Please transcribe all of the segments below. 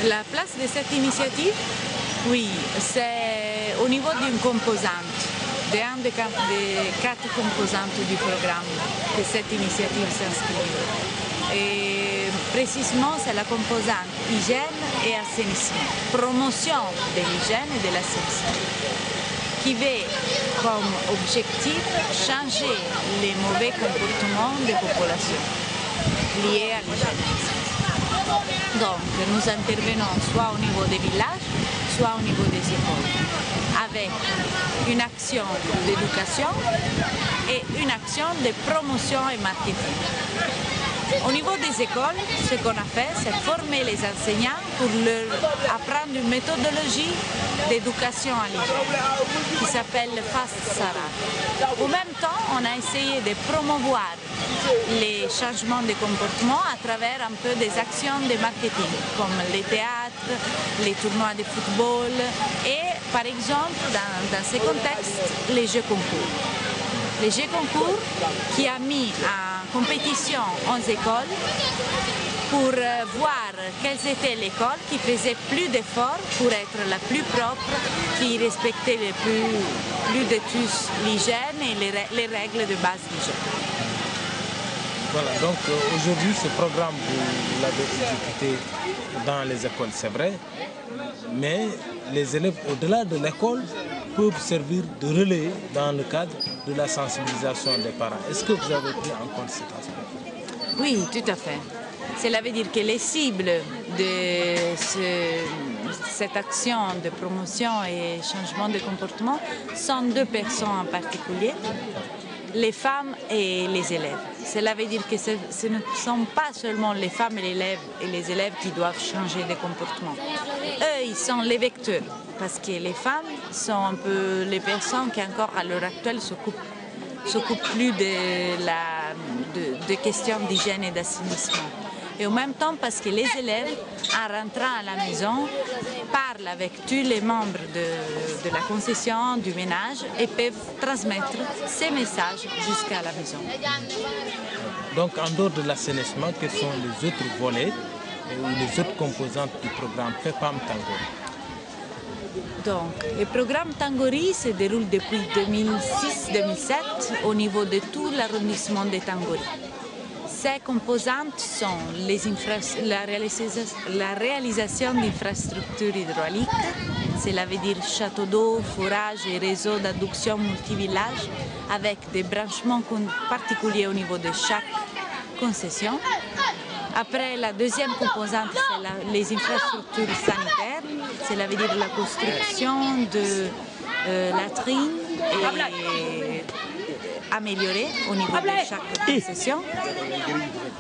La place de cette initiative, oui, c'est au niveau d'une composante, d'un des 4 composantes du programme que cette initiative s'inscrit. Et précisément, c'est la composante hygiène et assainissement, promotion de l'hygiène et de l'assainissement, qui veut comme objectif changer les mauvais comportements des populations liés à l'hygiène. Donc, nous intervenons soit au niveau des villages, soit au niveau des écoles, avec une action d'éducation et une action de promotion et marketing. Au niveau des écoles, ce qu'on a fait, c'est former les enseignants pour leur apprendre une méthodologie d'éducation à l'hygiène qui s'appelle Fast Sarah. En même temps, on a essayé de promouvoir les changements de comportement à travers un peu des actions de marketing, comme les théâtres, les tournois de football et, par exemple, dans ce contexte, les jeux concours. Les jeux concours qui a mis en compétition 11 écoles pour voir quelles étaient les écoles qui faisaient plus d'efforts pour être la plus propre, qui respectaient plus de tous l'hygiène et les règles de base d'hygiène. Voilà, donc aujourd'hui ce programme, vous l'avez exécuté dans les écoles, c'est vrai, mais les élèves au-delà de l'école peuvent servir de relais dans le cadre de la sensibilisation des parents. Est-ce que vous avez pris en compte cet aspect? Oui, tout à fait. Cela veut dire que les cibles de cette action de promotion et changement de comportement sont 2 personnes en particulier, les femmes et les élèves. Cela veut dire que ce ne sont pas seulement les femmes et les élèves qui doivent changer de comportement. Eux, ils sont les vecteurs, parce que les femmes sont un peu les personnes qui encore à l'heure actuelle s'occupent plus de questions d'hygiène et d'assainissement. Et en même temps parce que les élèves, en rentrant à la maison, parlent avec tous les membres de la concession, du ménage, et peuvent transmettre ces messages jusqu'à la maison. Donc en dehors de l'assainissement, quels sont les autres volets ou les autres composantes du programme FEPAM Tangori? Donc, le programme Tangori se déroule depuis 2006-2007 au niveau de tout l'arrondissement de Tangori. Ces composantes sont la réalisation d'infrastructures hydrauliques, cela veut dire château d'eau, forage et réseau d'adduction multivillage avec des branchements particuliers au niveau de chaque concession. Après, la deuxième composante, c'est les infrastructures sanitaires, cela veut dire la construction de latrines et améliorée au niveau de chaque concession.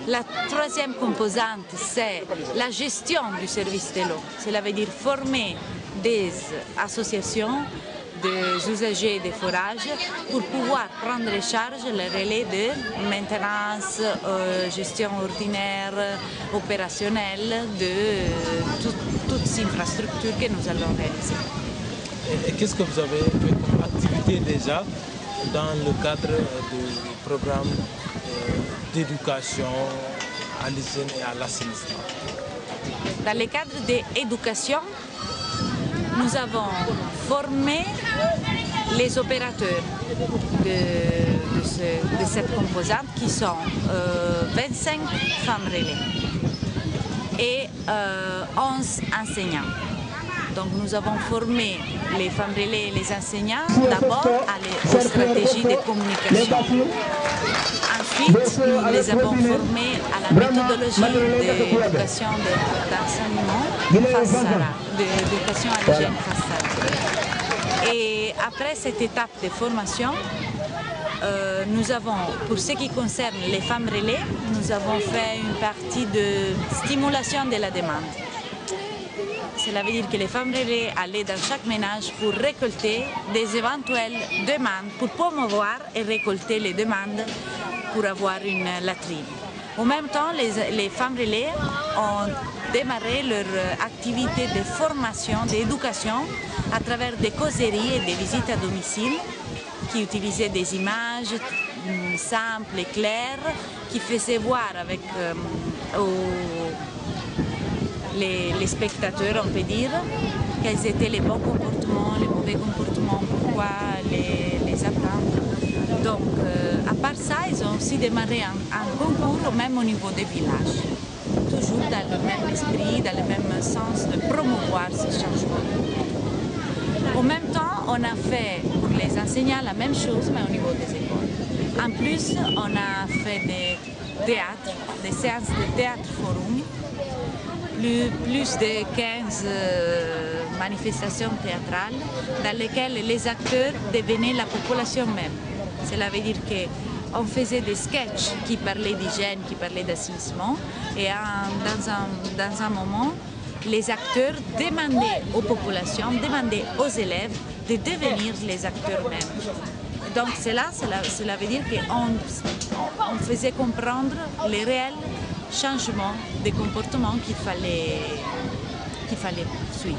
La troisième composante, c'est la gestion du service de l'eau. Cela veut dire former des associations des usagers des forages pour pouvoir prendre en charge le relais de maintenance, gestion ordinaire, opérationnelle de toutes ces infrastructures que nous allons réaliser. Et qu'est-ce que vous avez fait comme activité déjà dans le cadre du programme d'éducation à l'hygiène et à l'assainissement? Dans le cadre de l'éducation, nous avons formé les opérateurs de cette composante qui sont 25 femmes relais et 11 enseignants. Donc nous avons formé les femmes relais et les enseignants d'abord aux stratégies de communication. Ensuite, nous les avons formés à la méthodologie d'éducation d'enseignement face d'éducation à l'hygiène face à. Et après cette étape de formation, nous avons, pour ce qui concerne les femmes relais, nous avons fait une partie de stimulation de la demande. Cela veut dire que les femmes relais allaient dans chaque ménage pour récolter des éventuelles demandes, pour promouvoir et récolter les demandes pour avoir une latrine. En même temps, les femmes relais ont démarré leur activité de formation, d'éducation à travers des causeries et des visites à domicile qui utilisaient des images simples et claires, qui faisaient voir les spectateurs, on peut dire, quels étaient les bons comportements, les mauvais comportements, pourquoi les apprendre. Donc, à part ça, ils ont aussi démarré un concours même au niveau des villages, toujours dans le même esprit, dans le même sens de promouvoir ce changement. En même temps, on a fait pour les enseignants la même chose, mais au niveau des écoles. En plus, on a fait des théâtres, des séances de théâtre forum, plus de 15 manifestations théâtrales dans lesquelles les acteurs devenaient la population même. Cela veut dire qu'on faisait des sketchs qui parlaient d'hygiène, qui parlaient d'assainissement, et dans un moment, les acteurs demandaient aux populations, demandaient aux élèves de devenir les acteurs mêmes. Donc cela veut dire qu'on faisait comprendre les réels changements de comportement qu'il fallait suivre.